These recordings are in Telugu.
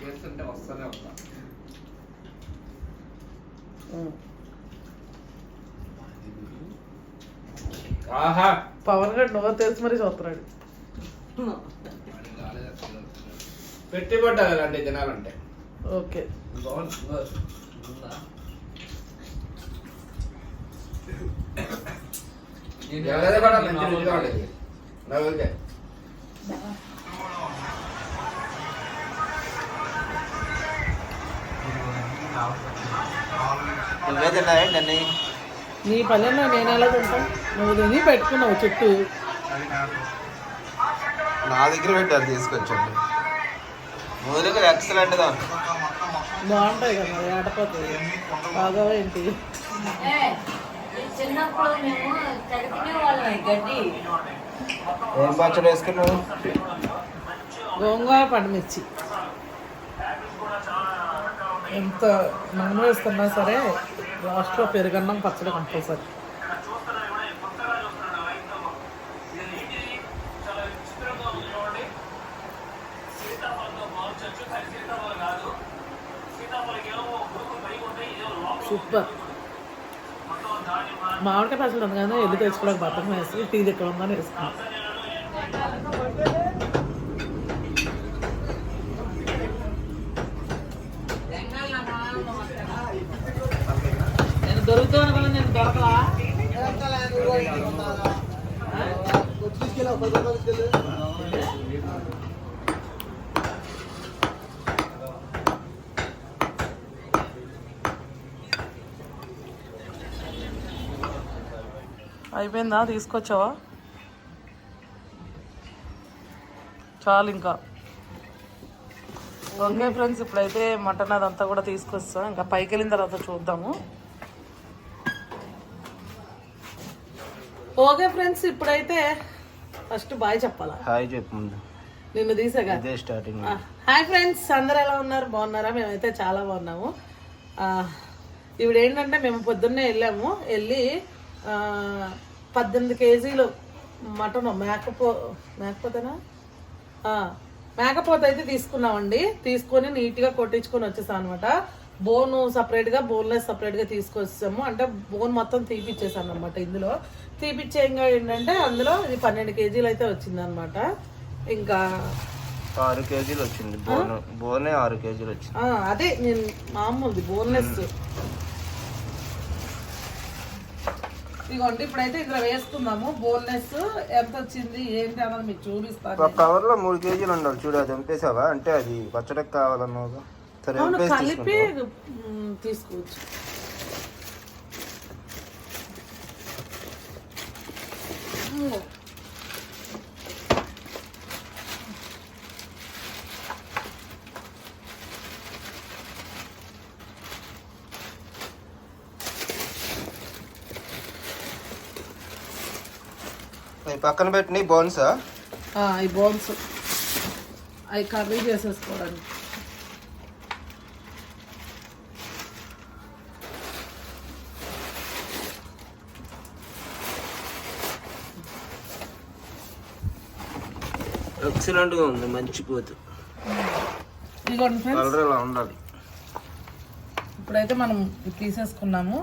చేస్తుంటే వస్తూనే వస్తా. ఆహా పవన్ గారు నువ్వు తెలిసి మరీ చూస్తున్నాడు. పెట్టి పట్టాలి అంటే తినాలంటే. ఓకే నువ్వే తిన్నాయండి. నీ పని నేను ఎలా తింటా? నువ్వు తిని పెట్టుకున్నావు చుట్టూ. నా దగ్గర పెట్టారు తీసుకొచ్చండి. మూలికలు ఎక్సలెంట్ గా బాగుంటాయి కదా, ఏటపోతాయి బాగా ఏంటి. చిన్నప్పుడు మేము తడిపినే వాళ్ళం గడ్డి. ఏం పచ్చడి వేసుకున్నావు? గోంగూర పండుమిర్చి. ఎంత మనం వేస్తున్నా సరే లాస్ట్లో పెరుగన్నం పచ్చడి కంపల్సరీ. సూపర్. మామిడికాయ పచ్చడి ఉంది కానీ ఎల్లు తెచ్చుకోవడానికి బద్దకం వేసి టీ ఎక్కడ ఉందని వేసుకున్నాం. నేను దొరుకుతాను అనుకున్నా, నేను దొరకలా. అయిపోయిందా? తీసుకొచ్చావా? చాలు ఇంకా. ఓకే ఫ్రెండ్స్, ఇప్పుడైతే మటన్ అదంతా కూడా తీసుకొస్తాం. ఇంకా పైకి వెళ్ళిన తర్వాత చూద్దాము. ఓకే ఫ్రెండ్స్, ఇప్పుడైతే ఫస్ట్ బాయ్ చెప్పాలా? హాయ్ చెప్పు. నిన్ను తీసాగా స్టార్టింగ్. హాయ్ ఫ్రెండ్స్, అందరు ఎలా ఉన్నారు? బాగున్నారా? మేమైతే చాలా బాగున్నాము. ఇప్పుడు ఏంటంటే మేము పొద్దున్నే వెళ్ళి 18 కేజీలు మటన్ మేకపోతే అయితే తీసుకున్నామండి. తీసుకొని నీట్గా కొట్టించుకొని వచ్చేసాం అనమాట. బోన్ సపరేట్గా, బోన్లెస్ సపరేట్గా తీసుకొచ్చాము. అంటే బోన్ మొత్తం తీపిచ్చేసాను అనమాట. ఇందులో తీపిచ్చేయంగా ఏంటంటే అందులో ఇది 12 కేజీలు అయితే వచ్చింది అనమాట. ఇంకా 6 కేజీలు వచ్చింది. బోనే 6 కేజీలు వచ్చింది. అదే నేను మామూలుది బోన్లెస్. ఇదిగోండి, ఇప్పుడైతే ఇందులో వేసుకుందాము. బోన్లెస్ ఎంత వచ్చింది ఏంటి అన్నది మీకు చూపిస్తాను. ఒక కవర్ లో 3 కేజీలు ఉండాలి. చూడు, అది ఎంపేసావా? అంటే అది పచ్చడికి కావాలన్నావు. సరే, కలిపి తీసుకోవచ్చు. పక్కన పెట్టిన బోన్స్, ఈ బోన్స్ అవి కర్రీ చేసేసుకోవడానికి. ఎక్సలెంట్ గా ఉంది. మంచి పోతు కలర్ ఇలా ఉండాలి. ఇప్పుడైతే మనం తీసేసుకున్నాము.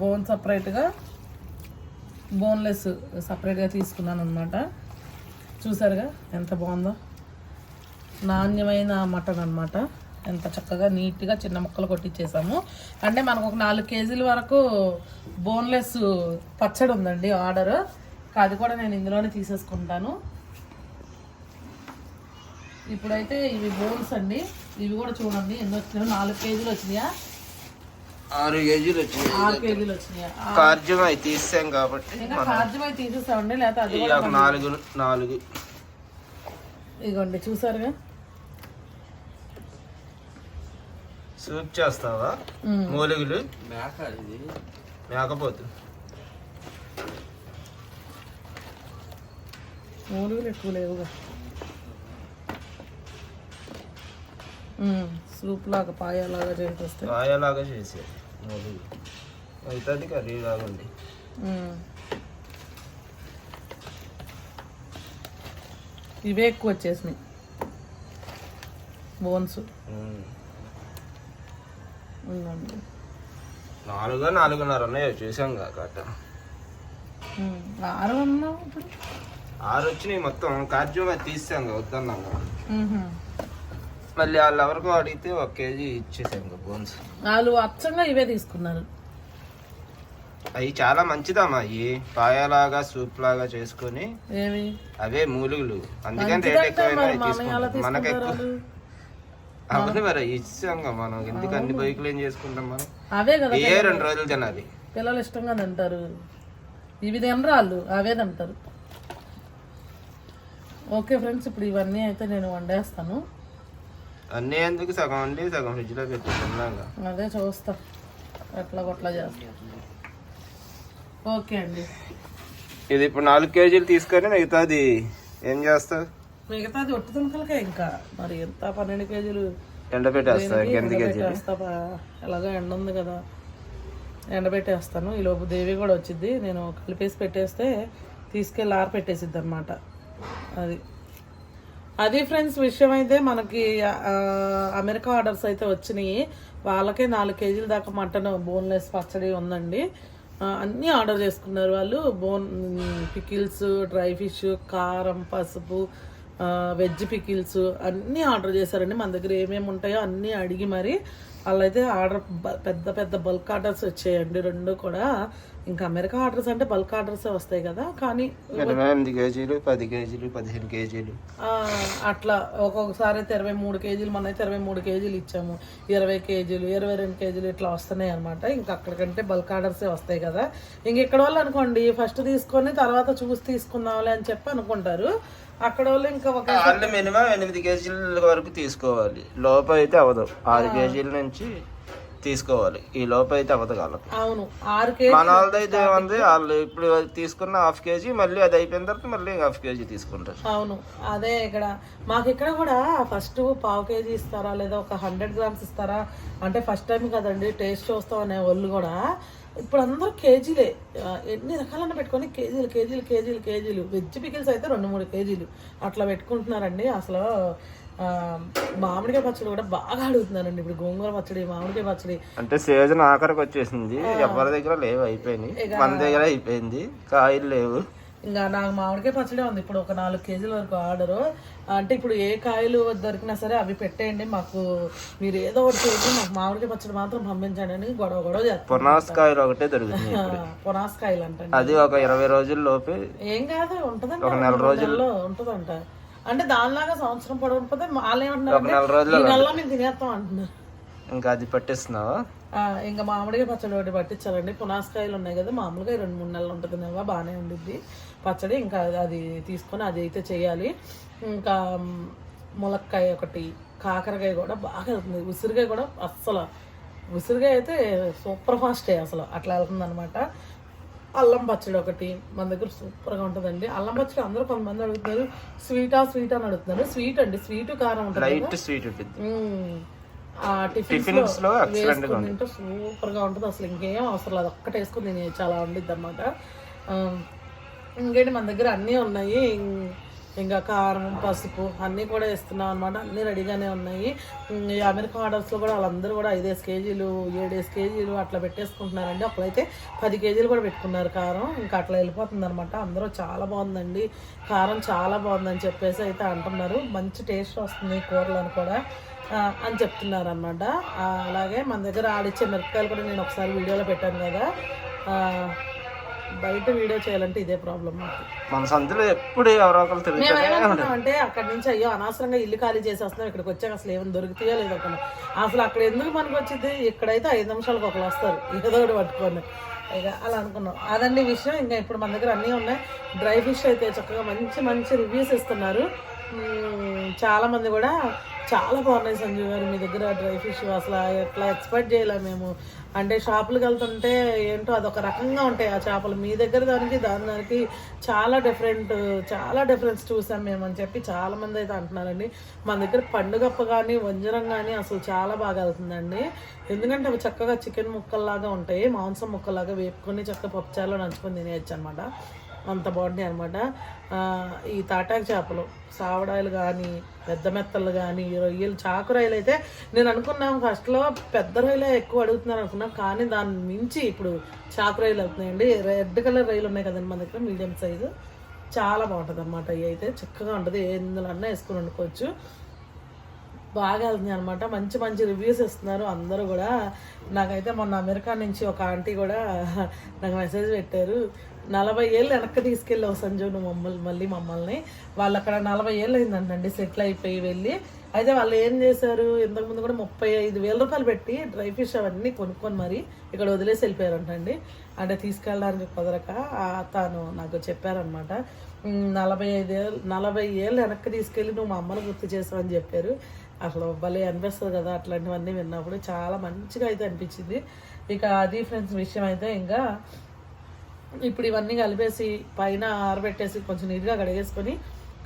బోన్ సపరేట్గా, బోన్లెస్ సపరేట్గా తీసుకున్నాను అనమాట. చూసారుగా ఎంత బాగుందో. నాణ్యమైన మటన్ అనమాట. ఎంత చక్కగా నీట్గా చిన్న ముక్కలు కొట్టించేసాము. అంటే మనకు ఒక 4 కేజీల వరకు బోన్లెస్ పచ్చడి ఉందండి ఆర్డర్. అది కూడా నేను ఇందులోనే తీసేసుకుంటాను. ఇప్పుడైతే ఇవి బోన్స్ అండి. ఇవి కూడా చూడండి ఎన్ని వచ్చినాయో. 4 కేజీలు వచ్చినాయా? 6 కేజీలు వచ్చినాయి. 6 కేజీలు వచ్చినాయా? కార్జమై తీసాం కాబట్టి కార్జమై తీసేసామండి. లేకపోతే అది కూడా 4. ఇదిగోండి చూసారుగా. సూప్ చేస్తావా? మూలికలు మేకపోతు మూలికలు ఎక్కువ లేవుగా. సూప్ లాగా పాయలాగా చేస్తే పాయలాగా చేసే మూలికలు అవుతుంది. కర్రీ లాగండి. ఇవే ఎక్కువ వచ్చేసినాయి బోన్స్. ఉందండి 4-4.5 ఉన్నాయి చూసాం కాక 6 ఉన్నావు ఇప్పుడు. 6 వచ్చినాయి మొత్తం. కార్జు మరి తీసాం వద్దన్నాం మళ్ళీ వాళ్ళు ఎవరికో అడిగితే 1 కేజీ ఇచ్చేసాం బోన్స్. వాళ్ళు అచ్చంగా ఇవే తీసుకున్నారు. అవి చాలా మంచిదమ్మా. అవి పాయలాగా సూప్ లాగా చేసుకొని ఏవి అవే మూలుగులు. అందుకని రేట్ ఎక్కువైనా మనకు ఎక్కువ అవన్నీ మరి ఇచ్చాం మనం. ఎందుకు అన్ని బైకులు ఏం చేసుకుంటాం మనం? అవే కదా 2 రోజులు తినాలి. పిల్లలు ఇష్టంగా తింటారు. ఇవి తినరు వాళ్ళు, అవే తింటారు. ఓకే ఫ్రెండ్స్, ఇప్పుడు ఇవన్నీ అయితే నేను వండేస్తాను. అన్నీ ఎందుకు సగం వండి సగం ఫ్రిడ్జ్ లో పెట్టుకున్నాగా. అదే చూస్తా ఎట్లా కొట్లా చేస్తా. ఓకే అండి, ఇది ఇప్పుడు 4 కేజీలు తీసుకొని మిగతాది ఏం చేస్తావు? మిగతాది ఒట్టి తుణకలకే. ఇంకా మరి ఎంత 12 కేజీలు ఎండబెట్టేస్తా. ఎలాగో ఎండ ఉంది కదా, ఎండబెట్టేస్తాను. ఈలోపు దేవి కూడా వచ్చింది. నేను కలిపేసి పెట్టేస్తే తీసుకెళ్ళి ఆరపెట్టేసిద్ది అనమాట. అది ఫ్రెండ్స్ విషయం. అయితే మనకి అమెరికా ఆర్డర్స్ అయితే వచ్చినాయి. వాళ్ళకే 4 కేజీల దాకా మటన్ బోన్లెస్ పచ్చడి ఉందండి. అన్నీ ఆర్డర్ చేసుకున్నారు వాళ్ళు. పికిల్స్, డ్రై ఫిష్, కారం, పసుపు, వెజ్ పికిల్స్ అన్నీ ఆర్డర్ చేశారండి. మన దగ్గర ఏమేమి ఉంటాయో అన్నీ అడిగి మరి వాళ్ళైతే ఆర్డర్ పెద్ద పెద్ద బల్క్ ఆర్డర్స్ వచ్చాయండి 2 కూడా. ఇంకా అమెరికా ఆర్డర్స్ అంటే బల్క్ ఆర్డర్సే వస్తాయి కదా. కానీ 8 కేజీలు 10 కేజీలు 15 కేజీలు అట్లా ఒక్కొక్కసారి అయితే 23 కేజీలు. మన అయితే 23 కేజీలు ఇచ్చాము. 20 కేజీలు 22 కేజీలు ఇట్లా వస్తున్నాయి అనమాట. ఇంకా అక్కడికంటే బల్క్ ఆర్డర్సే వస్తాయి కదా. ఇంక ఇక్కడ వాళ్ళు అనుకోండి ఫస్ట్ తీసుకొని తర్వాత చూసి తీసుకుందాంలే అని చెప్పి అనుకుంటారు. అక్కడ వాళ్ళు ఇంకా వాళ్ళు మినిమం 8 కేజీల వరకు తీసుకోవాలి. లోప అయితే అవ్వదు. 6 కేజీల నుంచి తీసుకోవాలి. ఈ లోప అయితే అవ్వదు వాళ్ళకి. అవును 6 కేజీ. మన వాళ్ళదైతే ఏముంది, వాళ్ళు ఇప్పుడు తీసుకున్న 1/2 కేజీ మళ్ళీ అది అయిపోయిన తర్వాత మళ్ళీ 1/2 కేజీ తీసుకుంటారు. అవును అదే ఇక్కడ మాకు ఇక్కడ కూడా ఫస్ట్ 1/2 కేజీ ఇస్తారా లేదా ఒక 100 గ్రామ్స్ ఇస్తారా అంటే ఫస్ట్ టైం కదండి టేస్ట్ చూస్తాం అనే వాళ్ళు కూడా. ఇప్పుడు అందరూ కేజీలే, ఎన్ని రకాలన్నా పెట్టుకొని కేజీలు కేజీలు కేజీలు కేజీలు. వెజ్ పికిల్స్ అయితే 2-3 కేజీలు అట్లా పెట్టుకుంటున్నారండి. అసలు మామిడికాయ పచ్చడి కూడా బాగా అడుగుతున్నారండి. ఇప్పుడు గోంగూర పచ్చడి, మామిడికాయ పచ్చడి అంటే సీజన్ ఆఖరికి వచ్చేసింది. ఎవరి దగ్గర లేవు, అయిపోయినాయి. మన దగ్గర అయిపోయింది, కాయలు లేవు. ఇంకా నాకు మామిడికాయ పచ్చడి ఉంది. ఇప్పుడు ఒక 4 కేజీల వరకు ఆర్డరు. అంటే ఇప్పుడు ఏ కాయలు దొరికినా సరే అవి పెట్టేయండి మాకు, మీరు ఏదో ఒకటి చేయండి, మాకు మామిడికాయ పచ్చడి మాత్రం పంపించండి అని గొడవ చేస్తాను. పునాసకాయలు ఒకటే దొరుకుతుంది. పునాసకాయలు అంటే అది ఒక 20 రోజుల లోపే ఏం కాదు ఉంటదండి, ఒక 4 రోజుల్లో ఉంటదంట. అంటే దానిలాగా సంవత్సరం పొడవుపోతే వాళ్ళు ఏమంటున్నారు, ఈ నెలలో మేము తినేస్తాం అంటున్నారు. ఇంకా అది పట్టిస్తున్నావా? ఇంకా మామిడికాయ పచ్చడి ఒకటి పట్టించాలండి. పునాసకాయలు ఉన్నాయి కదా, మామూలుగా 2-3 నెలలు ఉంటుంది కదా, బాగానే ఉండిద్ది పచ్చడి. ఇంకా అది తీసుకొని అది అయితే చేయాలి. ఇంకా ములక్కాయ ఒకటి, కాకరకాయ కూడా బాగా వెళ్తుంది. ఉసిరికాయ కూడా అస్సలు, ఉసిరికాయ అయితే సూపర్ ఫాస్టే అసలు అట్లా వెళ్తుంది అనమాట. అల్లం పచ్చడి ఒకటి మన దగ్గర సూపర్గా ఉంటుందండి. అల్లం పచ్చడి అందరూ కొంతమంది అడుగుతున్నారు స్వీట్ అని అడుగుతున్నారు. స్వీట్ అండి, స్వీట్ కారం ఉంటుంది, స్వీట్ ఉంటుంది. టిఫిన్స్ లో వేసుకుని తింటే సూపర్ గా ఉంటుంది. అసలు ఇంకేం అవసరం లేదు, ఒక్కటి వేసుకుని తినే చాలా ఉండిద్ది అనమాట. ఇంకేంటి మన దగ్గర అన్నీ ఉన్నాయి. ఇంకా కారం, పసుపు అన్నీ కూడా ఇస్తున్నాం అనమాట. అన్నీ రెడీగానే ఉన్నాయి. ఈ అమెరికా ఆర్డర్స్లో కూడా వాళ్ళందరూ కూడా 5 కేజీలు 7 కేజీలు అట్లా పెట్టేసుకుంటున్నారండి. అప్పుడైతే 10 కేజీలు కూడా పెట్టుకున్నారు కారం. ఇంకా అట్లా వెళ్ళిపోతుంది అనమాట. అందరూ చాలా బాగుందండి కారం, చాలా బాగుందని చెప్పేసి అయితే అంటున్నారు. మంచి టేస్ట్ వస్తుంది కూరలను కూడా అని చెప్తున్నారు అనమాట. అలాగే మన దగ్గర ఆడిచ్చే మిరపకాయలు కూడా నేను ఒకసారి వీడియోలో పెట్టాను కదా. బయట వీడియో చేయాలంటే ఇదే ప్రాబ్లం మాకు. మన సందులో ఎప్పుడు ఎవరో ఒకరు అంటే అక్కడి నుంచి అయ్యో అనవసరంగా ఇల్లు ఖాళీ చేసేస్తున్నాం, ఇక్కడికి వచ్చాక అసలు ఏమైనా దొరుకుతాయో లేదు అక్కడ. అసలు అక్కడ ఎందుకు మనకు వచ్చింది, ఇక్కడైతే 5 నిమిషాలకు ఒకరు వస్తారు ఏదో ఒకటి పట్టుకొని. ఇక అలా అనుకున్నాం. అదండి విషయం. ఇంకా ఇప్పుడు మన దగ్గర అన్నీ ఉన్నాయి. డ్రై ఫిష్ అయితే చక్కగా మంచి మంచి రివ్యూస్ ఇస్తున్నారు చాలామంది కూడా. చాలా బాగున్నాయి సంజీవ్ గారు మీ దగ్గర డ్రై ఫిష్. అసలు ఎట్లా ఎక్స్పెక్ట్ చేయలేము మేము. అంటే షాపులకు వెళ్తుంటే ఏంటో అదొక రకంగా ఉంటాయి ఆ చేపలు. మీ దగ్గర దానికి చాలా డిఫరెన్స్ చూసాం మేము అని చెప్పి చాలామంది అయితే అంటున్నారండి. మన దగ్గర పండుగప్ప కానీ వంజరం కానీ అసలు చాలా బాగా వెళ్తుందండి. ఎందుకంటే అవి చక్కగా చికెన్ ముక్కల్లాగా ఉంటాయి, మాంసం ముక్కల్లాగా వేపుకొని చక్కగా పప్పుచారులో నంచుకొని తినేయచ్చు అనమాట. అంత బాగుంటాయి అనమాట. ఈ తాటాకు చేపలు సావడాలు కానీ పెద్ద మెత్తలు కానీ రొయ్యలు చాకు రొయ్యలు అయితే నేను అనుకున్నాను ఫస్ట్లో పెద్ద రొయ్యలే ఎక్కువ అడుగుతున్నారు అనుకున్నాను, కానీ దాన్ని మించి ఇప్పుడు చాకు రొయ్యలు అవుతున్నాయండి. రెడ్ కలర్ రొయ్యలు ఉన్నాయి కదండి మన దగ్గర మీడియం సైజు, చాలా బాగుంటుంది అనమాట. ఇవి అయితే చక్కగా ఉంటుంది, ఎందులో అన్నా వేసుకుని వండుకోవచ్చు. బాగా వెళ్తుంది అనమాట. మంచి మంచి రివ్యూస్ ఇస్తున్నారు అందరూ కూడా. నాకైతే మొన్న అమెరికా నుంచి ఒక ఆంటీ కూడా నాకు మెసేజ్ పెట్టారు, 40 ఏళ్ళు వెనక్కి తీసుకెళ్ళావు సంజు నువ్వు మమ్మల్ని. వాళ్ళు అక్కడ 40 ఏళ్ళు అయిందంటండి సెటిల్ అయిపోయి వెళ్ళి. అయితే వాళ్ళు ఏం చేశారు, ఇంతకుముందు కూడా 35,000 రూపాయలు పెట్టి డ్రై ఫిష్ అవన్నీ కొనుక్కొని మరి ఇక్కడ వదిలేసి వెళ్ళిపోయారంటండి. అంటే తీసుకెళ్ళడానికి కుదరక తాను నాకు చెప్పారనమాట. 40 ఏళ్ళు వెనక్కి తీసుకెళ్ళి నువ్వు మా అమ్మను గుర్తు చేసావని చెప్పారు. అసలు భలే అనిపిస్తుంది కదా అట్లాంటివన్నీ విన్నప్పుడు, చాలా మంచిగా అయితే అనిపించింది. ఇక అది ఫ్రెండ్స్ విషయం అయితే ఇంకా ఇప్పుడు ఇవన్నీ కలిపేసి పైన ఆరబెట్టేసి కొంచెం నీట్గా కడిగేసుకొని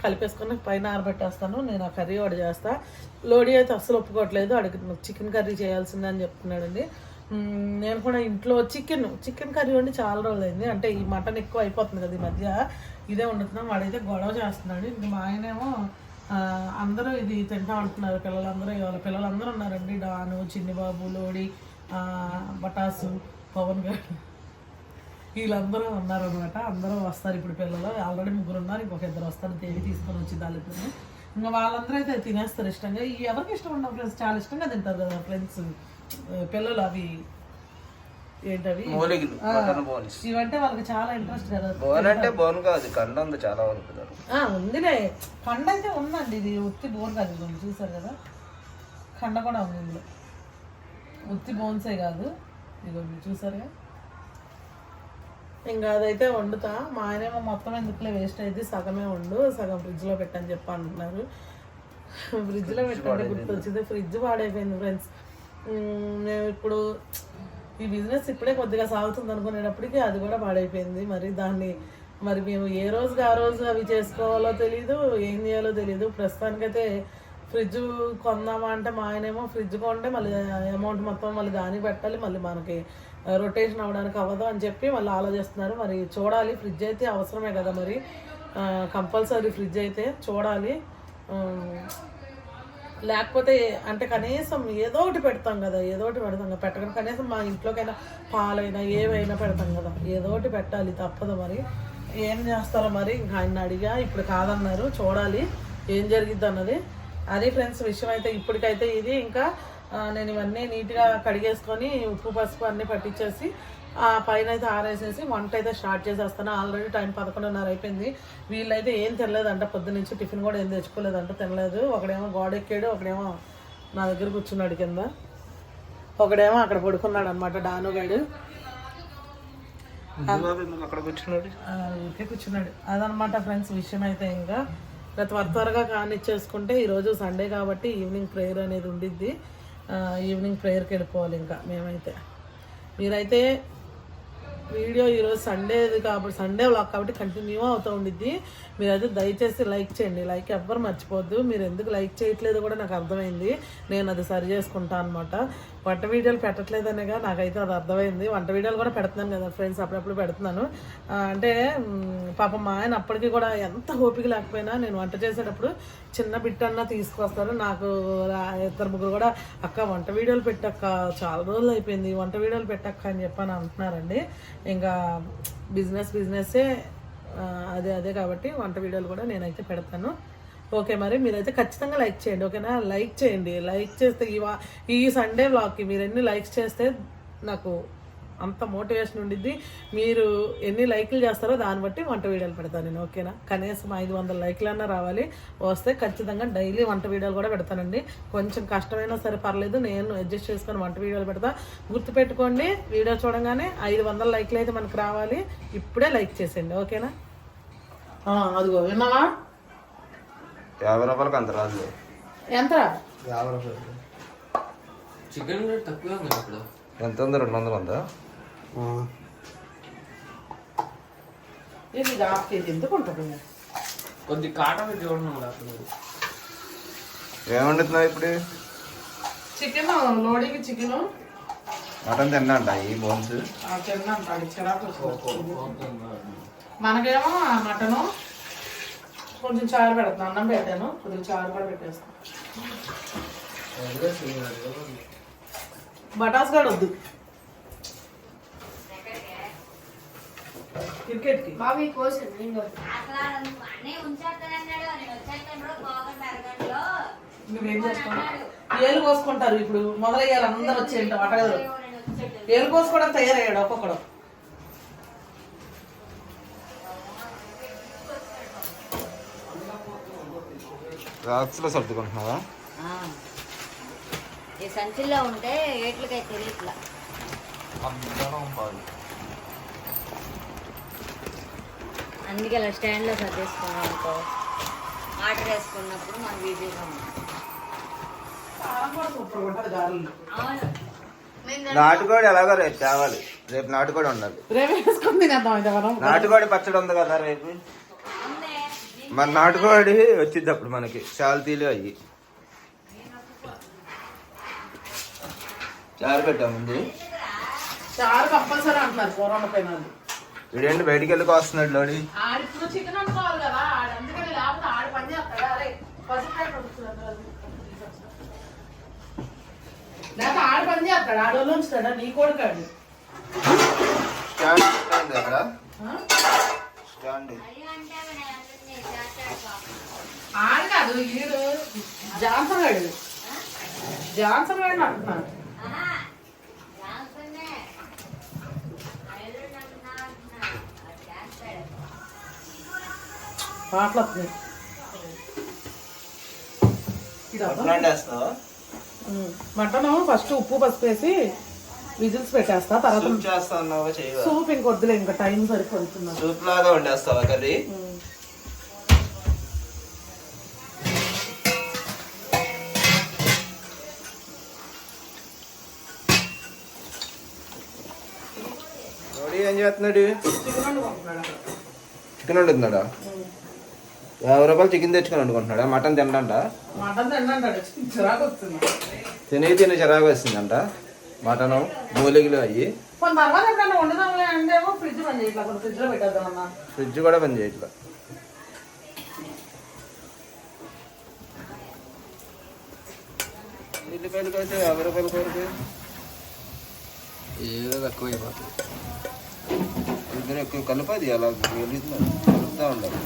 కలిపేసుకొని పైన ఆరబెట్టేస్తాను. నేను ఆ కర్రీ ఒకటి చేస్తా. లోడీ అయితే అస్సలు ఒప్పుకోవట్లేదు, అడిగి చికెన్ కర్రీ చేయాల్సిందే అని చెప్తున్నాడండి. నేను కూడా ఇంట్లో చికెన్ కర్రీ వండి చాలా రోజులైంది. అంటే ఈ మటన్ ఎక్కువ అయిపోతుంది కదా ఈ మధ్య, ఇదే వండుతున్నాం. వాడైతే గొడవ చేస్తున్నాడు. ఇంక మా ఆయనేమో అందరూ ఇది తింటా ఉంటున్నారు, పిల్లలందరూ ఉన్నారండి. డాను, చిన్నిబాబు, లోడి, బటాసు, పవన్ గారు వీళ్ళందరూ ఉన్నారనమాట. అందరూ వస్తారు ఇప్పుడు పిల్లలు. ఆల్రెడీ 3 ఉన్నారు, ఇంకొక 2 వస్తారు. దేవి తీసుకొని వచ్చి దాళ్ళిద్దరు. ఇంకా వాళ్ళందరూ అయితే తినేస్తారు ఇష్టంగా. ఎవరికి ఇష్టం ఉండవు ఫ్రెండ్స్, చాలా ఇష్టంగా తింటారు కదా ఫ్రెండ్స్ పిల్లలు. అవి ఏంటవి ఇవంటే వాళ్ళకి చాలా ఇంట్రెస్ట్ కదా. ఉందిలే కండ అయితే ఉందండి, ఇది ఉత్తి బోన్ కాదు. ఇది చూసారు కదా కండ కూడా ఉంది ఇందులో, ఉత్తి బోన్సే కాదు. ఇదిగో చూసారుగా. ఇంకా అదైతే వండుతా. మా ఆయనేమో మొత్తం ఎందుకులే వేస్ట్ అయితే సగమే వండు, సగం ఫ్రిడ్జ్లో పెట్టని చెప్పి అంటున్నారు. ఫ్రిడ్జ్లో పెట్టండి గుర్తొచ్చింది, ఫ్రిడ్జ్ పాడైపోయింది ఫ్రెండ్స్. మేము ఇప్పుడు ఈ బిజినెస్ ఇప్పుడే కొద్దిగా సాగుతుంది అనుకునేటప్పటికీ అది కూడా పాడైపోయింది. మరి మేము ఏ రోజుకి ఆ రోజు అవి చేసుకోవాలో తెలీదు, ఏం చేయాలో తెలీదు. ప్రస్తుతానికైతే ఫ్రిడ్జ్ కొందామా అంటే మా ఆయనేమో ఫ్రిడ్జ్ కొంటే మళ్ళీ అమౌంట్ మొత్తం మళ్ళీ దానికి పెట్టాలి, మళ్ళీ మనకి రొటేషన్ అవ్వడానికి అవ్వదు అని చెప్పి మళ్ళీ ఆలోచిస్తున్నారు. మరి చూడాలి, ఫ్రిడ్జ్ అయితే అవసరమే కదా మరి, కంపల్సరీ ఫ్రిడ్జ్ అయితే చూడాలి. లేకపోతే అంటే కనీసం ఏదో ఒకటి పెడతాం కదా, పెట్టకుండా కనీసం మా ఇంట్లోకైనా పాలైనా ఏవైనా పెడతాం కదా, ఏదో ఒకటి పెట్టాలి, తప్పదు. మరి ఏం చేస్తారో మరి, ఇంకా ఆయన అడిగా ఇప్పుడు కాదన్నారు. చూడాలి ఏం జరిగిద్ది అన్నది. అది ఫ్రెండ్స్ విషయం అయితే ఇప్పటికైతే ఇది. ఇంకా నేను ఇవన్నీ నీట్గా కడిగేసుకొని ఉప్పు పసుపు అన్నీ పట్టించేసి పైన అయితే ఆరేసేసి వంట అయితే స్టార్ట్ చేసేస్తాను. ఆల్రెడీ టైం 11:30 అయిపోయింది. వీళ్ళైతే ఏం తినలేదంట, పొద్దున్నుంచి టిఫిన్ కూడా ఏం తెచ్చుకోలేదంట, తినలేదు. ఒకడేమో గోడెక్కాడు, ఒకడేమో నా దగ్గర కూర్చున్నాడు కింద, ఒకడేమో అక్కడ పడుకున్నాడు అనమాట డానుగాడు. ఊరికే కూర్చున్నాడు. అదనమాట ఫ్రెండ్స్ విషయం అయితే. ఇంకా త్వరగా కానిచ్చేసుకుంటే ఈరోజు సండే కాబట్టి ఈవినింగ్ ప్రేయర్ అనేది ఉండిద్ది. ఈవినింగ్ ప్రేయర్కి వెళ్ళిపోవాలి ఇంకా మేమైతే. మీరైతే వీడియో ఈరోజు సండేది కాబట్టి సండే వ్లాగ్ కాబట్టి కంటిన్యూ అవుతూ ఉండిద్ది. మీరైతే దయచేసి లైక్ చేయండి, లైక్ ఎవ్వరు మర్చిపోద్దు. మీరు ఎందుకు లైక్ చేయట్లేదు కూడా నాకు అర్థమైంది, నేను అది సరి చేసుకుంటాను అనమాట. వంట వీడియోలు పెట్టట్లేదనేగా నాకైతే అది అర్థమైంది. వంట వీడియోలు కూడా పెడుతున్నాను కదా ఫ్రెండ్స్, అప్పుడప్పుడు పెడుతున్నాను. అంటే పాపం మా ఆయన అప్పటికి కూడా ఎంత ఓపిక లేకపోయినా నేను వంట చేసేటప్పుడు చిన్న బిట్ అన్నా తీసుకొస్తారు. నాకు 2-3 కూడా అక్క వంట వీడియోలు పెట్టక్క, చాలా రోజులు అయిపోయింది వంట వీడియోలు పెట్టక్క అని చెప్పని అంటున్నారండి. ఇంకా బిజినెస్సే అదే కాబట్టి వంట వీడియోలు కూడా నేనైతే పెడతాను. ఓకే, మరి మీరైతే ఖచ్చితంగా లైక్ చేయండి, ఓకేనా? లైక్ చేయండి. లైక్ చేస్తే ఈ సండే వ్లాగ్కి మీరు ఎన్ని లైక్స్ చేస్తే నాకు అంత మోటివేషన్ ఉండిద్ది. మీరు ఎన్ని లైక్లు చేస్తారో దాన్ని బట్టి వంట వీడియోలు పెడతాను నేను, ఓకేనా? కనీసం 500 లైక్లన్నా రావాలి. వస్తే ఖచ్చితంగా డైలీ వంట వీడియోలు కూడా పెడతానండి. కొంచెం కష్టమైనా సరే పర్లేదు, నేను అడ్జస్ట్ చేసుకొని వంట వీడియోలు పెడతా. గుర్తుపెట్టుకోండి, వీడియో చూడగానే 500 లైక్లు అయితే మనకు రావాలి. ఇప్పుడే లైక్ చేసేయండి, ఓకేనా? అదిగో విన్నావా, 50 రూపాయలకి అంత రాదు. ఎంత? 50 రూపాయలు. చికెన్ రేట్ తక్కువే ఉంది ఇప్పుడు. ఎంత ఉంది? 200 ఉందా? ఇది హాఫ్ కేజీ ఎందుకు ఉంటుంది? కొద్ది కాటన్ చూడండి అసలు. ఏం వండుతున్నావు ఇప్పుడు? Chicken loading chicken. మటన్ తిన్నా అంట ఈ బోన్స్ తిన్నా అంటాడు, చిరాకు. మనకేమో మటను కొంచెం చారు పెడతాను, అన్నం పెట్టాను, కొద్దిగా చారు కూడా పెట్టేస్తాను. బటాస్ కూడా వద్దు క్రికెట్కి. బాబు కోసం నువ్వేం చేస్తావు? ఏలు కోసుకుంటారు ఇప్పుడు, మొదలయ్యారు అందరు వచ్చేయంట వంటగదులు. ఏలు కోసుకోవడం తయారయ్యాడు ఒక్కొక్కడు. బాక్స్లో సర్దుకుంటున్నావా? ఈ సంచిలో ఉంటే ఏట్లకైతే తెలియట్లా. అందుకే అలా స్టాండ్లో సర్దేసుకున్నాం అనుకో, ఆర్డర్ వేసుకున్నప్పుడు మనకు ఈజీగా ఉంటుంది. అవును, నాటుకోడి ఎలాగో రేపు తేవాలి. రేపు నాటుకోడి ఉండాలి. రేపు వేసుకుని తినేద్దాం ఇది మనం. నాటుకోడి పచ్చడి ఉంది కదా రేపు. మన నాటుకోడి వచ్చింది అప్పుడు మనకి శాల్తీలు అయ్యి చారు పెట్టాముంది. చారు కంపల్సరీ అంటున్నారు పూర్వం పైన. వీడేంటి బయటికి వెళ్ళి వస్తున్నాడు లోడి. ఆడిప్పుడు చికెన్ వండుకోవాలి కదా, అందుకని లేకపోతే ఆడి పని చేస్తాడా? అరే లేకపోతే ఆడి పని చేస్తాడు, ఆడోళ్ళు ఉంచుతాడా? నీ కొడుకాడు. స్టాండ్ అక్కడ స్టాండ్ ఆడు కాదు, ఈడు జాన్సన్ గాడు. జాన్సన్ గాడిని అంటున్నాను. పాటలు వస్తున్నాయి. మటన్ ఫస్ట్ ఉప్పు పసుపు వేసి విజిల్స్ పెట్టేస్తా, తర్వాత సూప్ ఇంకొద్దులే, ఇంకా టైం సరిపోతున్నా. సూప్ లాగా వండేస్తావా కర్రీ? ఏం చేస్తున్నాడు? చికెన్ వండుతున్నాడా? 50 రూపాయలు చికెన్ తెచ్చుకొని వండుకుంటున్నాడా? మటన్ తిండంట. మటన్ తింటాడు, చిరాకు వస్తుంది. తిని చిరాకు వస్తుందంట. మటను మూలికలు అయ్యి కొన్ని తర్వాత ఎప్పుడన్నా వండుదాంలే అంటే ఫ్రిడ్జ్ పని చేయట్లా, కొన్ని ఫ్రిడ్జ్ లో పెట్టేద్దామన్నా. ఫ్రిడ్జ్ కూడా పని చేయట్లా. ఉల్లిపాయలు కలిసి 50 రూపాయల కొరకు ఏదో తక్కువైపోతుంది. ఇద్దరు ఎక్కువ కలపది, అలా కలుపుతూ ఉండాలి.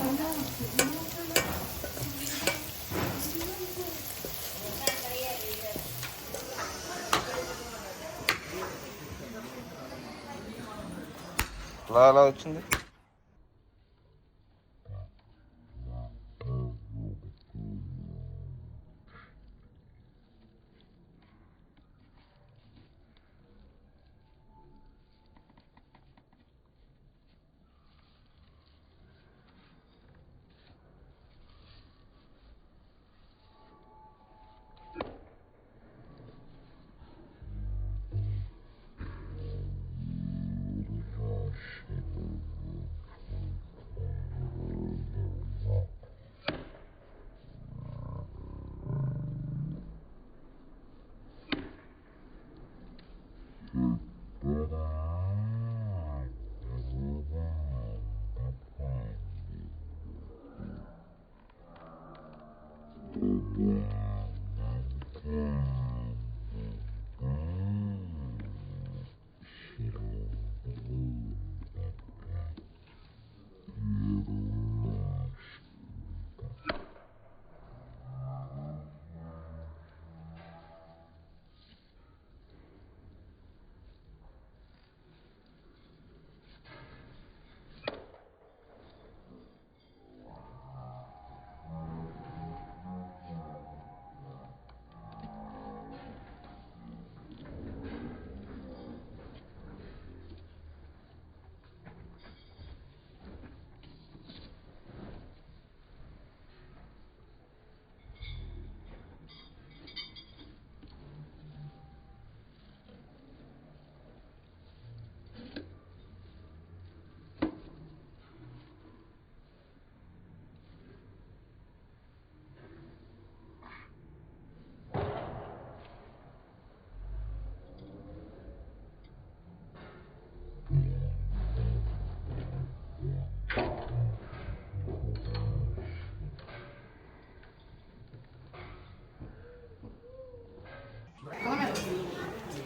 అలా వచ్చింది.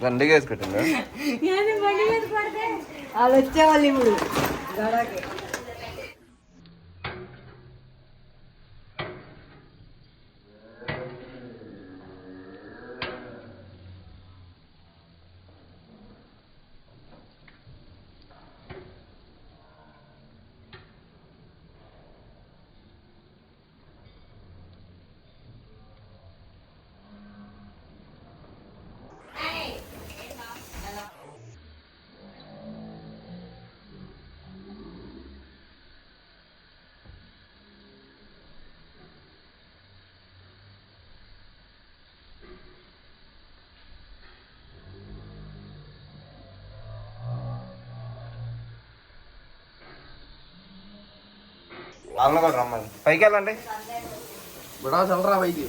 దండిగా వేసి పెట్టిందా? బండి మీద పడితే వాళ్ళు వచ్చేవాళ్ళు ఇప్పుడు గడకి. వాళ్ళని కూడా రమ్మని. పైకి వెళ్ళండి. బడా చల్లరా పైకి.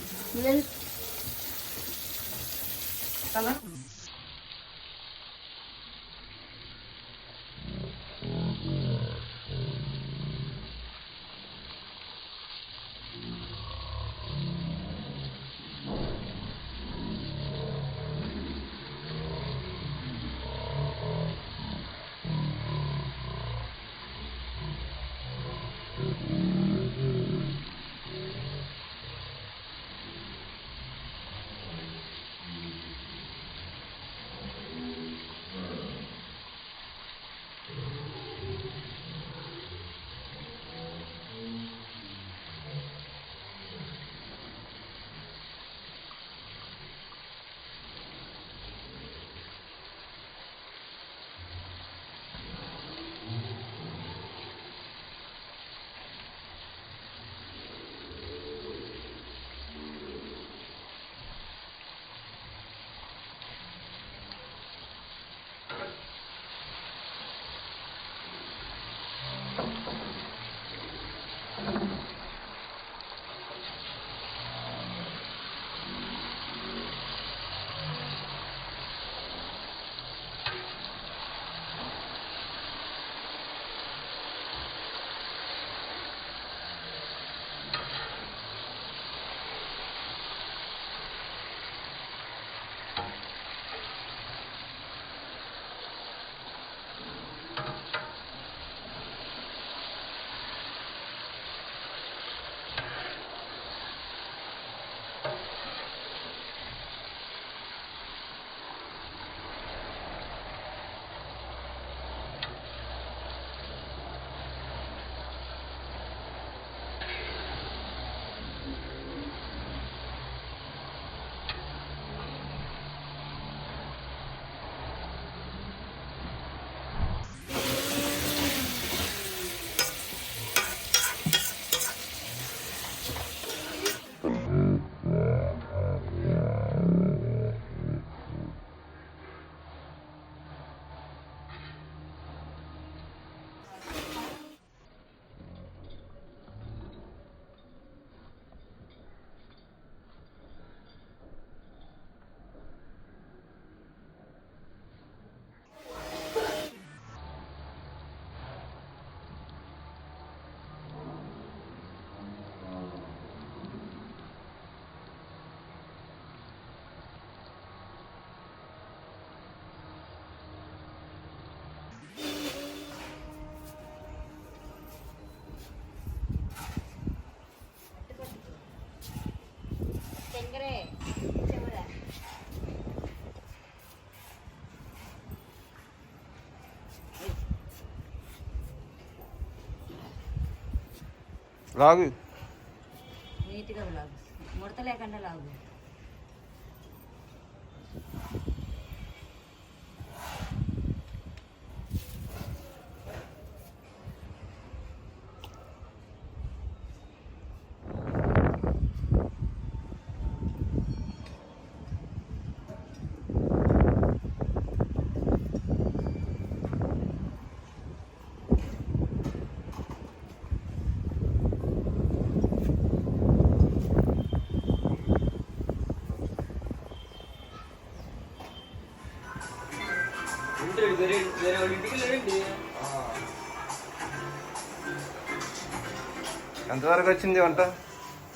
లాగు. నీట్గా లాగు, ముడత లేకుండా లాగు. ఎంతవరకు వచ్చింది వంట?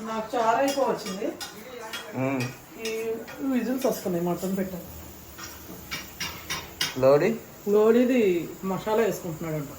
నాకు చాలా ఎక్కువ వచ్చింది. ఈ విజిల్స్ వస్తున్నాయి మటన్ పెట్టాను. లోడి లోడిది మసాలా వేసుకుంటున్నాడంట.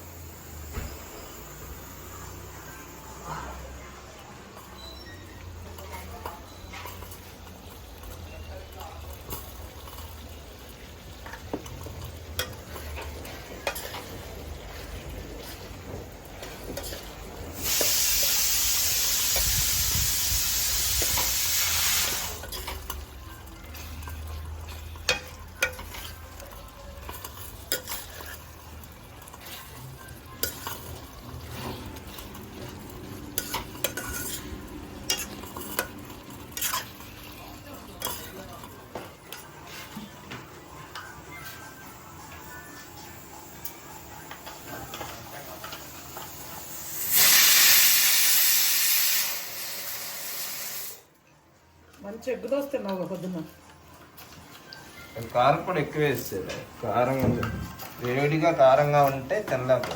మంచి ఎగ్గు దోశ తిన్నావు పొద్దున్న. కారం కూడా ఎక్కువ వేస్తుంది. కారం వేడిగా కారంగా ఉంటే తినలేక.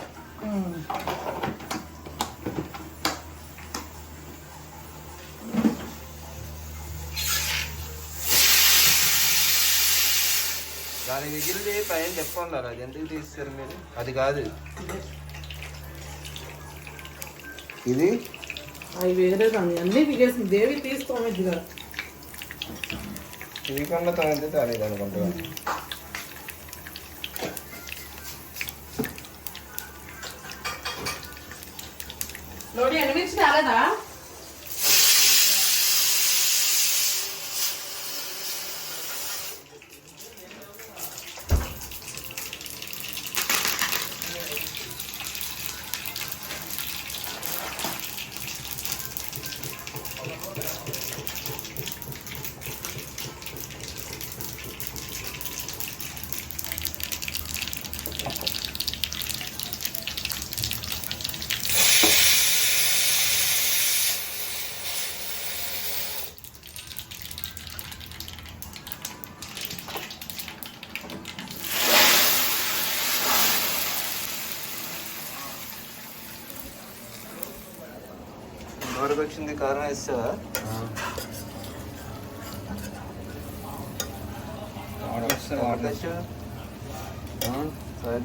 దాని మిగిలింది పైన చెప్పండి, అది ఎందుకు తీస్తారు మీరు? అది కాదు, ఇది అవి వేరే దాన్ని అన్నీ దిగేసింది. దేవి తీసుకోమేది కదా, తీయకుండా తగ్గితే తనేది అనుకుంటున్నాను. లోడి ఎనిమిది రాలేదా? వరకు వచ్చింది. కారం వేస్తావా?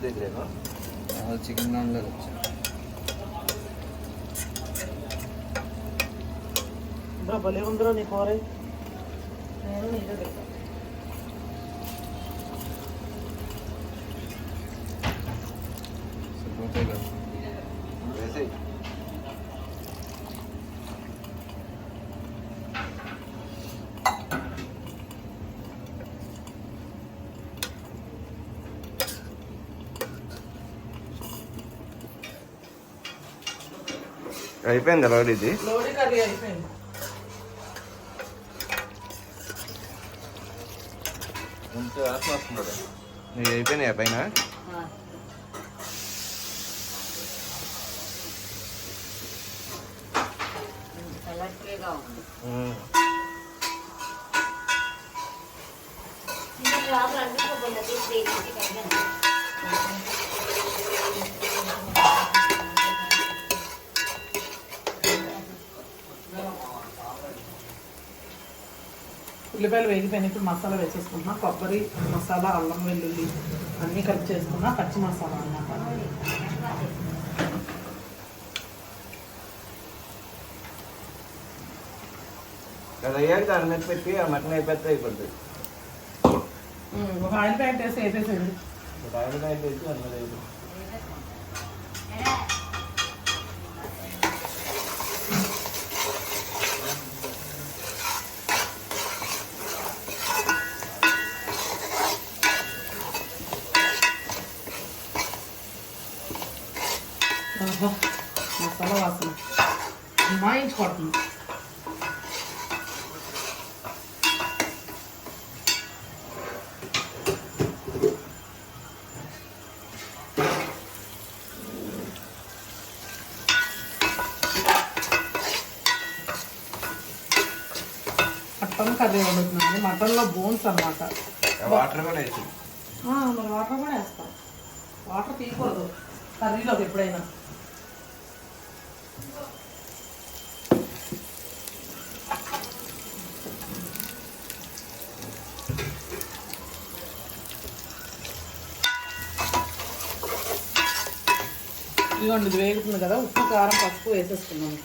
దగ్గరేనా చికెన్ దాంట్లో వచ్చా. భలే ఉందిరా నీ కూర. నేను నీదే తింటా. సరిపోతాయి కదా. వేసేయి. అయిపోయింది లోడి. ఇది లోడి కర్రీ అయిపోయింది. ఎంత ఆత్మ వస్తుంది. నీకు అయిపోయినాయా పైన? కలర్ఫుల్గా ఉంది. ఉల్లిపాయలు వేగిపోయినాయి. ఇప్పుడు మసాలా వేసేసుకుంటున్నా. కొబ్బరి మసాలా, అల్లం వెల్లుల్లి అన్నీ కలిపి చేసుకున్నా. పచ్చి మసాలా అన్నమాట. అది అయ్యాక దాని మీద పెట్టి ఆ మటన్ అయిపోతే అయిపోతుంది. ఒక ఆయిల్ ప్యాకెట్ వేసి వేసేసేయండి. ఆయిల్ ప్యాకెట్ వేసి దాని మీద అయిపోతుంది. మసాలా వాసన మాయించుకోవట్లేదు. Mutton curry వండుతున్నాను. మటన్లో బోన్స్ అన్నమాట. వాటర్ కూడా వేసి మరి వాటర్ కూడా వేస్తాం. వాటర్ తీయకూడదు కర్రీలోకి ఎప్పుడైనా. ఇదిగోండి ఇది వేగుతుంది కదా, ఉప్పు కారం పసుపు వేసేసుకున్నాము.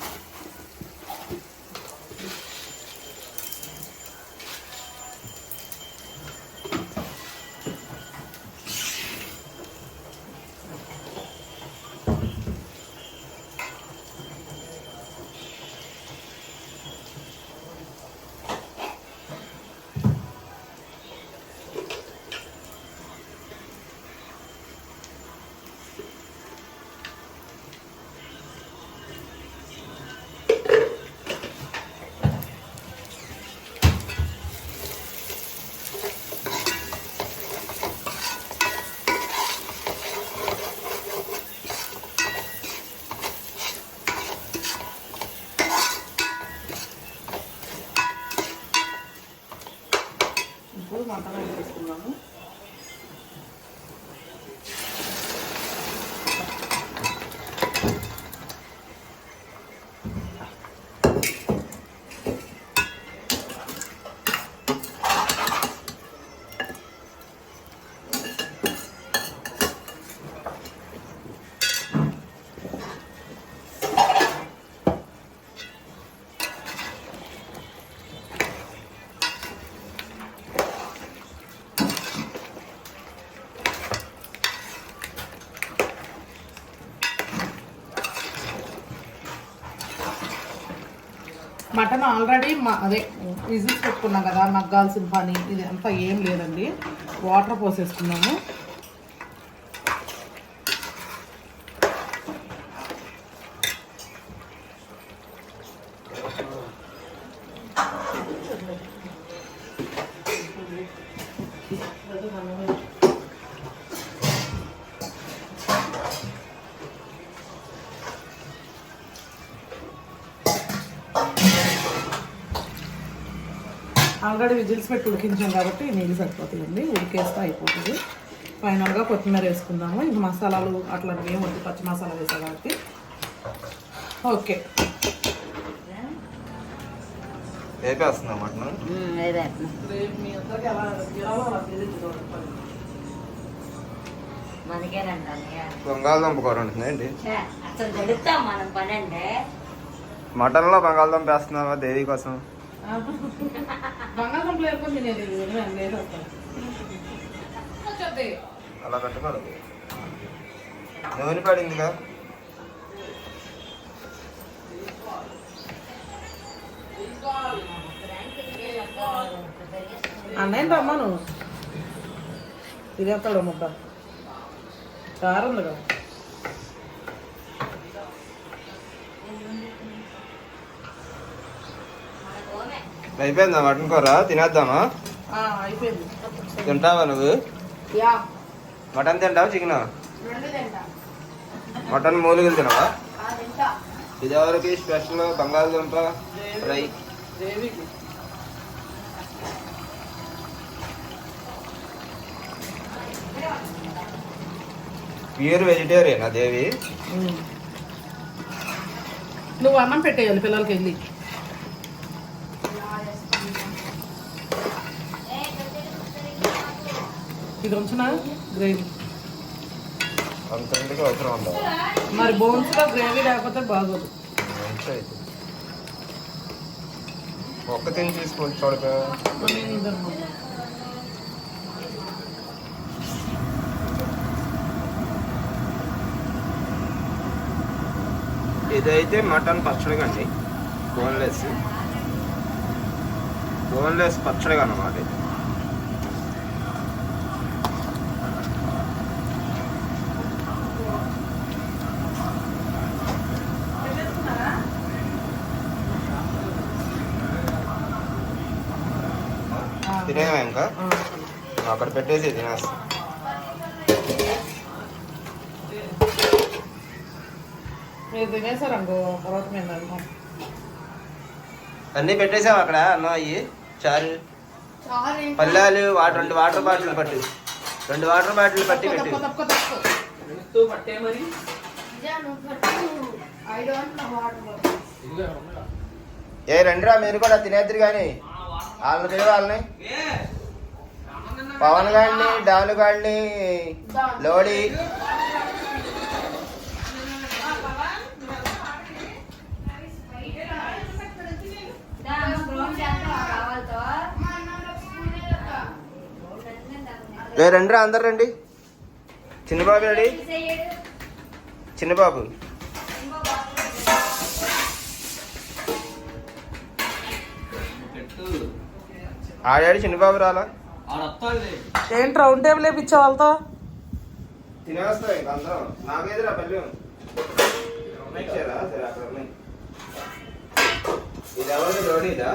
మటన్ వేసుకున్నాము. మటన్ ఆల్రెడీ అదే విజిల్స్ పెట్టుకున్నాం కదా, మగ్గాల్సిన పని ఇది అంతా ఏం లేదండి. వాటర్ పోసేసుకున్నాము. ఆల్రెడీ విజిల్స్ పెట్టి ఉడికించాం కాబట్టి నీళ్ళు సరిపోతుందండి, ఉడికేస్తే అయిపోతుంది. ఫైనల్గా కొత్తిమీర వేసుకుందాము. ఇంక మసాలాలు అట్లాంటివి ఏం వద్దు, పచ్చి మసాలా వేసా కాబట్టి ఓకే. వేపేస్తున్నా మటన్. బంగాళదుంప కూర ఉంటుందండి. మటన్లో బంగాళదుంప వేస్తున్నావా దేవి కోసం? బంగాళదుంపలు వేసుకొని తినేది అలా పెట్టకూడదు, నూనె పడిందిగా. అన్నయ్య రమ్మా నువ్వు తినేస్తాడు ముద్ద కారం ఉంది కదా. అయిపోయిందా మటన్ కూర? తినేద్దామా? అయిపోయింది. తింటావా నువ్వు? మటన్ తింటావా చికెన్? మటన్ మూలుగులు తినవా? ఇది ఎవరికి స్పెషల్? బంగాళదుంప ఫ్రై. ప్యూర్ వెజిటేరియనా దేవి? నువ్వు అన్నం పెట్టేయాలి పిల్లలకి వెళ్ళి. ఇది ఉంచిన గ్రేవీ అంతటికి అవసరం ఉండదు మరి. బోన్స్లో గ్రేవీ లేకపోతే బాగోదు. ఒక్క తిని తీసుకోవచ్చు చూడక. ఇదైతే మటన్ పచ్చడి కండి, బోన్లెస్ పచ్చడి అన్నమాట. తినేవా? ఇంకా అక్కడ పెట్టేసి తినేస్తా. మీరు తినేసారు అనుకో, తర్వాత మేము వెళ్తాం. అన్నీ పెట్టేసావు అక్కడ, అన్నం అయ్యి చారు పల్లాలు రెండు వాటర్ బాటిల్ పట్టు, 2 వాటర్ బాటిల్ పట్టి పెట్టి. ఏ రండిరా మీరు కూడా తినేద్దరు కానీ. వాళ్ళని తెలియ వాళ్ళని, పవన్ గాడిని, డాను గాడిని, లోడి రండి అందరు రండి. చిన్నబాబు రెడీ, చిన్నబాబు ఆడాడు, చిన్నబాబు రాలా. ఏంటి రౌండ్ టేబుల్ వేపించా వాళ్ళతో? తినేస్తాయి అందరం. నాకేదిరా పల్లె సరే అక్కడ ఉన్నాయి. ఇది ఎవరిది రోడీదా?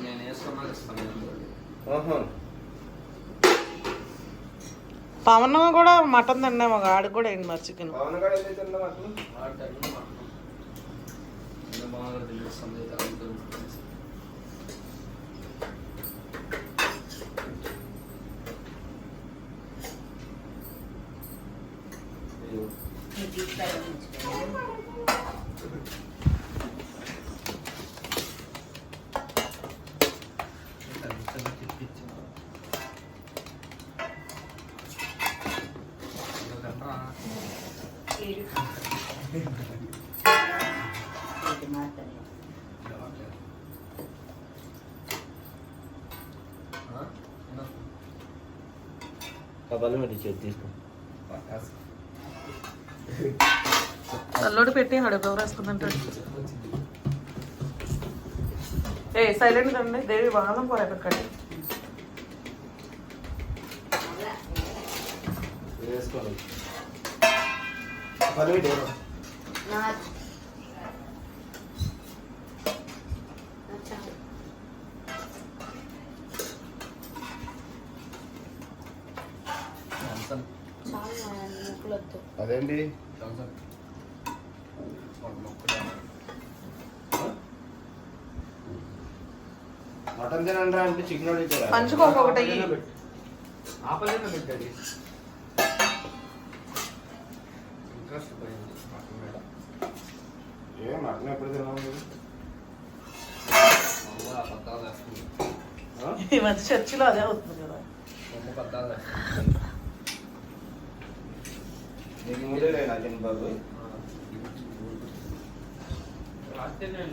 నేను వేసుకున్నాను. పవన్ కూడా మటన్ తిన్నాము, ఆడికి కూడా ఏంటి మరి చికెన్. పవన్ కూడా ఎందుకు తిన్నాం అసలు? కబల్ మీద తీసుకో. అల్లుడు పెట్టి హడ ఎవరు వేసుకుందంటాడు. ఏ సైలెంట్ అండి, దేవి బాగా కూర ఎక్కడికండి. వేసుకోవాలి. అదేంటి మటన్ తినండి అంటే చికెన్ అడిగారా? పంచుకోకొకటి ఆపలేక పెట్టాలి. ఇంట్రెస్ట్ పోయింది మటన్ మీద. ఏ మటన్ ఎప్పుడు తినాలి? పద్దాలు వేస్తుంది. ఈ మధ్య చర్చిలో అదే అవుతుంది కదా. పద్దాలు వేస్తుంది. నీకు ముందే లేదా చిన్నబాబు? రాత్రి నేను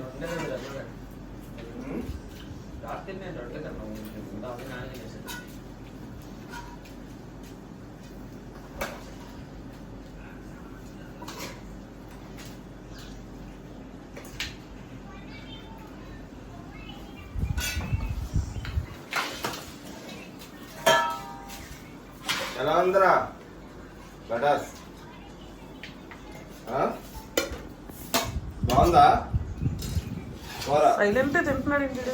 రాత్రి నాన్న చేశాను. ఎలా ఉందిరా బడాస్? బాగుందా కూర? సైలెంట్ తింటున్నాడు ఇంటి.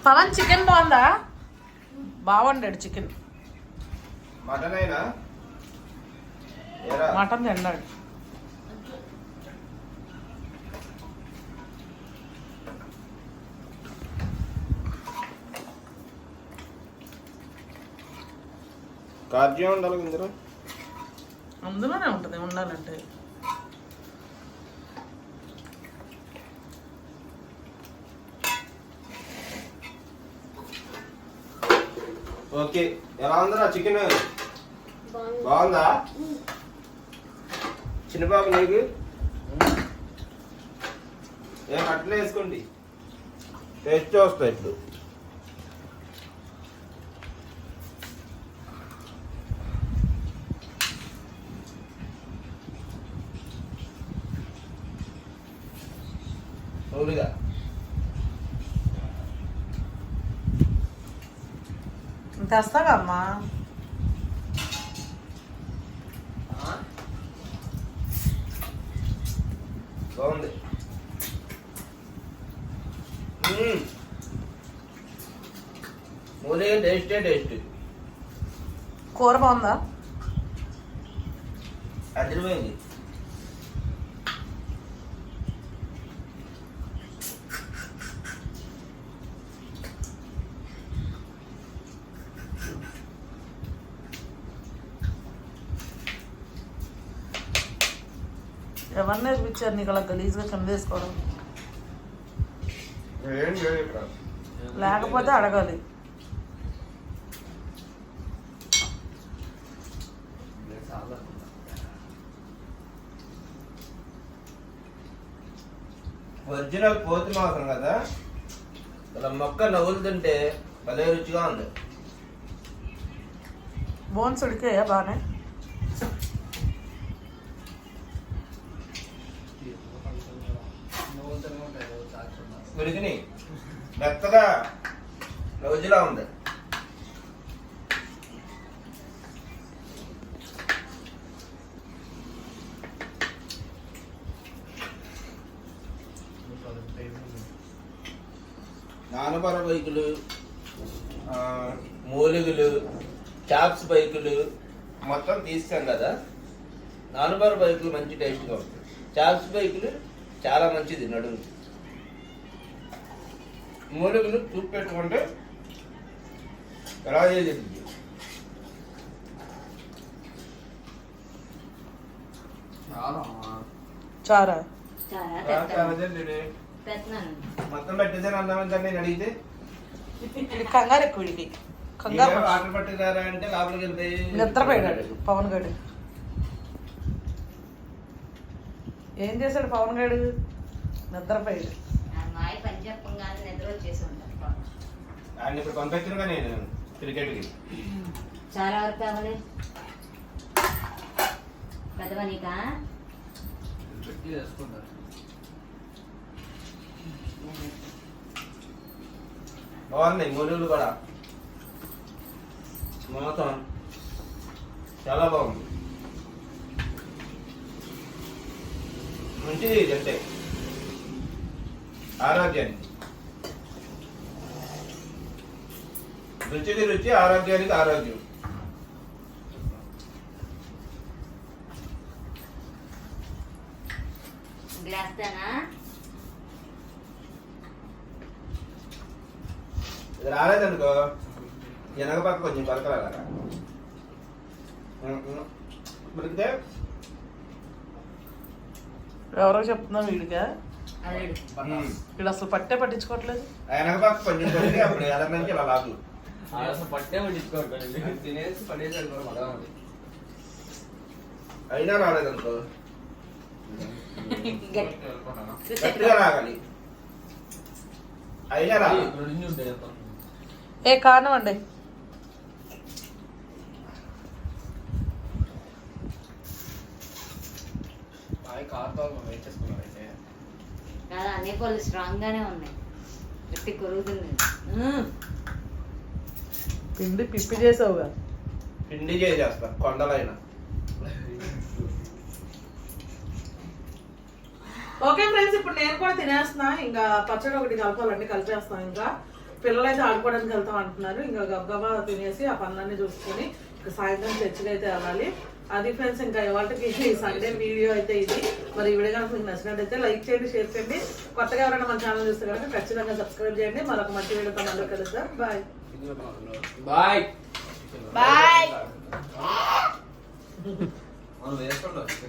పవన్ చికెన్ బాగుందా? బాగుండాడు చికెన్. మటన్ అయినా మటన్ తిన్నాడు. కార్జ్యం ఉండాలి ఇందులో. అందులోనే ఉంటుంది ఉండాలంటే. ఓకే, ఎలా ఉందిరా చికెన్? బాగుందా చిన్నబాబు? నీకు ఏం అట్లే వేసుకోండి, టేస్ట్ వస్తాయి ఇప్పుడు. అవునుగా తెస్తాగా అమ్మా. బాగుంది. మూలే టేస్ట్. కూర బాగుందా? అదిరిపోయింది. ఎవరు నేర్పించారు నీకు అలా గలీజ్గా కింద వేసుకోవడం? ఏం లేదు ఇక్కడ. లేకపోతే అడగాలి. ఒరిజినల్ పోతి మాంసం కదా, ఇలా మొక్క నవ్వులుతుంటే భలే రుచిగా ఉంది. బోన్స్ ఉడికాయా బాగానే? ఉడికిని మెత్తగా రోజులా ఉంది. నానబర బైకులు, మూలిగులు, చాప్స్ బైకులు మొత్తం తీస్తాం కదా. నానబర బైకులు మంచి టేస్ట్గా ఉంటాయి. చాప్స్ బైకులు చాలా మంచిది నడుము. మూలిగులు చూపు పెట్టుకుంటే ఎలా చేసింది. చారా పెత్తనాను మొత్తం పెట్టేసాను అన్నామని సార్ నేను అడిగితే ఇది కంగారు ఎక్కువ వీడికి. కంగారు "ఏం వాటర్ పట్టినారా అంటే లోపలికి వెళ్తే నిద్రపోయాడు పవన్ గడు. ఏం చేశాడు పవన్ గడు? నిద్రపోయాడు. మాయ పని చెప్పంగానే నిద్ర వచ్చేసి ఉంటారు పాపం. ఆయన ఇప్పుడు పంపించిన నేను క్రికెట్కి. చాలా వరకు కావాలి పెద్దవా నీకా? పెట్టి వేసుకుంటారు. బాగున్నాయి మూలుగులు కూడా, మొత్తం చాలా బాగుంది. మంచిది ఇది అంటే ఆరోగ్యానికి. రుచికి రుచి, ఆరోగ్యానికి ఆరోగ్యం. గ్లాస్ తేనా? ఇది రాలేదనుకో వెనక పక్క కొంచెం కొరకలాగా ఉడికితే ఎవరో చెప్తున్నా వీడిగా. అదేడు వీడు అసలు పట్టించుకోవట్లేదు. వెనక పక్క కొంచెం కొరికి అప్పుడు ఎలా నుంచి ఇలా లాగు. అసలు పట్టే పట్టించుకోరు, తినేసి పడేసారు కూడా మళ్ళా ఉంది. అయినా రాలేదనుకో గట్టిగా రాగాలి. అయినా రాలి. ఏ కానివ్వండి. కాదా అన్ని పళ్ళు స్ట్రాంగ్ గానే ఉన్నాయి. గట్టి కొరుగుతుంది. పిండి పిప్పి చేసావుగా. పిండి చేసేస్తా కొండలైనా. ఓకే ఫ్రెండ్స్, ఇప్పుడు నేను కూడా తినేస్తున్నా. ఇంకా పచ్చడి ఒకటి కలపాలండి, కలిపేస్తాం. ఇంకా పిల్లలైతే ఆడుకోవడానికి వెళ్తాం అంటున్నారు. ఇంకా గబగబా తినేసి ఆ పనులన్నీ చూసుకొని ఇంకా సాయంత్రం చర్చికి అయితే వెళ్ళాలి. అది ఫ్రెండ్స్, ఇంకా ఇవాళకి సండే వీడియో అయితే ఇది. మరి ఈ వీడియో కనుక మీకు నచ్చినట్టయితే లైక్ చేయండి, షేర్ చేయండి. కొత్తగా ఎవరైనా మన ఛానల్ చూస్తే కనుక ఖచ్చితంగా సబ్స్క్రైబ్ చేయండి. మరొక మంచి వీడియోతో మళ్ళీ కలుద్దాం. Bye bye bye. మనం వేసుకుంటాం.